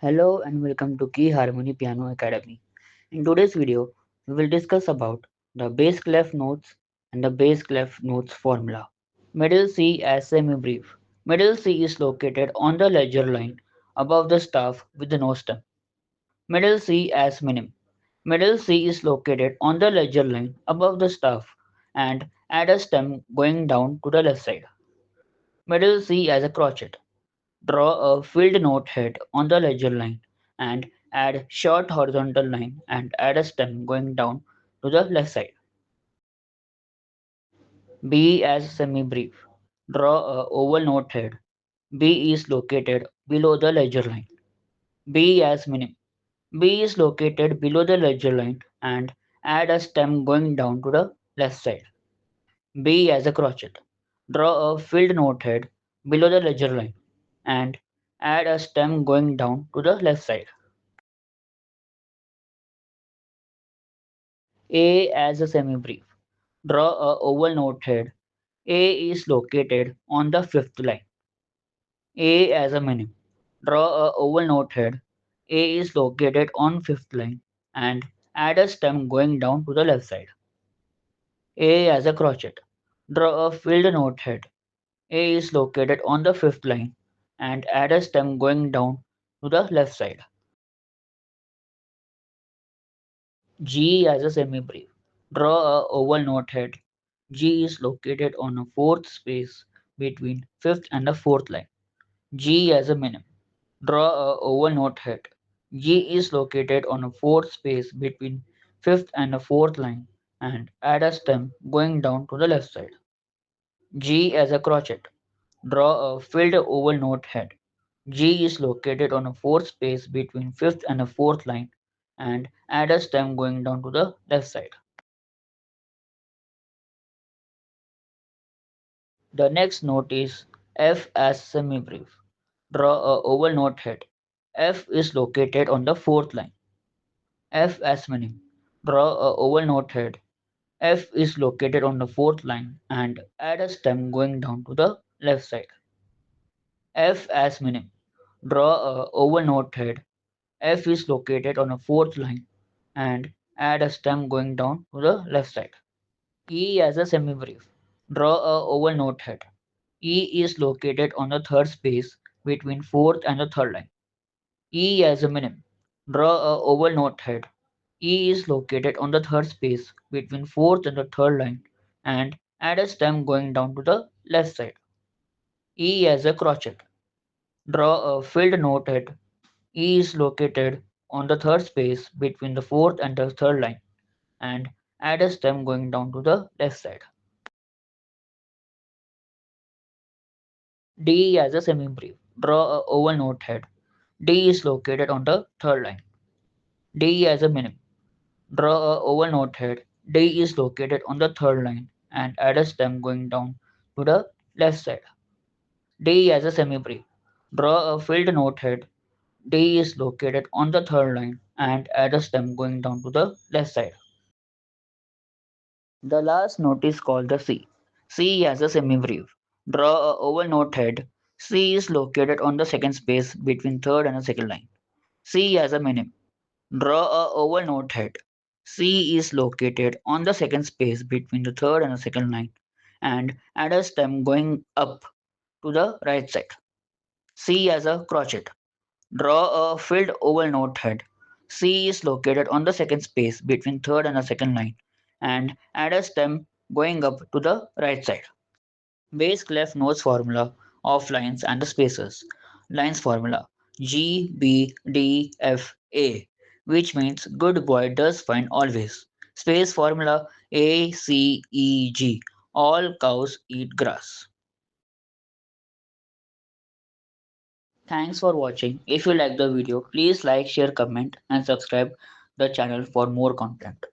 Hello and welcome to Key Harmony Piano Academy. In today's video, we will discuss about the bass clef notes and the bass clef notes formula. Middle C as semi-brief. Middle C is located on the ledger line above the staff with no stem. Middle C as minim. Middle C is located on the ledger line above the staff and add a stem going down to the left side. Middle C as a crotchet. Draw a filled note head on the ledger line and add short horizontal line and add a stem going down to the left side. B as semi-brief. Draw a oval note head. B is located below the ledger line. B as minim. B is located below the ledger line and add a stem going down to the left side. B as a crotchet. Draw a filled note head below the ledger line and add a stem going down to the left side. A as a semi-brief. Draw a oval note head. A is located on the fifth line. A as a minim. Draw a oval note head. A is located on fifth line and add a stem going down to the left side. A as a crotchet. Draw a filled note head. A is located on the fifth line and add a stem going down to the left side. G as a semi-brief. Draw a oval note head. G is located on a fourth space between fifth and the fourth line. G as a minim. Draw a oval note head. G is located on a fourth space between fifth and the fourth line and add a stem going down to the left side. G as a crotchet. Draw a filled oval note head. G is located on a fourth space between fifth and the fourth line and add a stem going down to the left side. The next note is F as semi-brief. Draw a oval note head. F is located on the fourth line. F as minim. Draw a oval note head. F is located on the fourth line and add a stem going down to the left side. F as minim. Draw a oval note head. F is located on the fourth line and add a stem going down to the left side. E as a semi-brief. Draw a oval note head. E is located on the third space between fourth and the third line. E as a minim. Draw a oval note head. E is located on the third space between fourth and the third line and add a stem going down to the left side. E as a crotchet. Draw a filled note head. E is located on the third space between the fourth and the third line and add a stem going down to the left side. D as a semi-brief. Draw a oval note head. D is located on the third line. D as a minim. Draw a oval note head. D is located on the third line and add a stem going down to the left side. D as a semi-brief. Draw a filled note head. D is located on the third line and add a stem going down to the left side. The last note is called the C. C as a semi-brief. Draw a oval note head. C is located on the second space between third and the second line. C as a minim. Draw a oval note head. C is located on the second space between the third and the second line and add a stem going up to the right side. C as a crotchet. Draw a filled oval note head. C is located on the second space between third and the second line and add a stem going up to the right side. Base clef notes formula of lines and the spaces. Lines formula G, B, D, F, A, which means good boy does fine always. Space formula A, C, E, G, all cows eat grass. Thanks for watching. If you like the video, please like, share, comment and subscribe the channel for more content.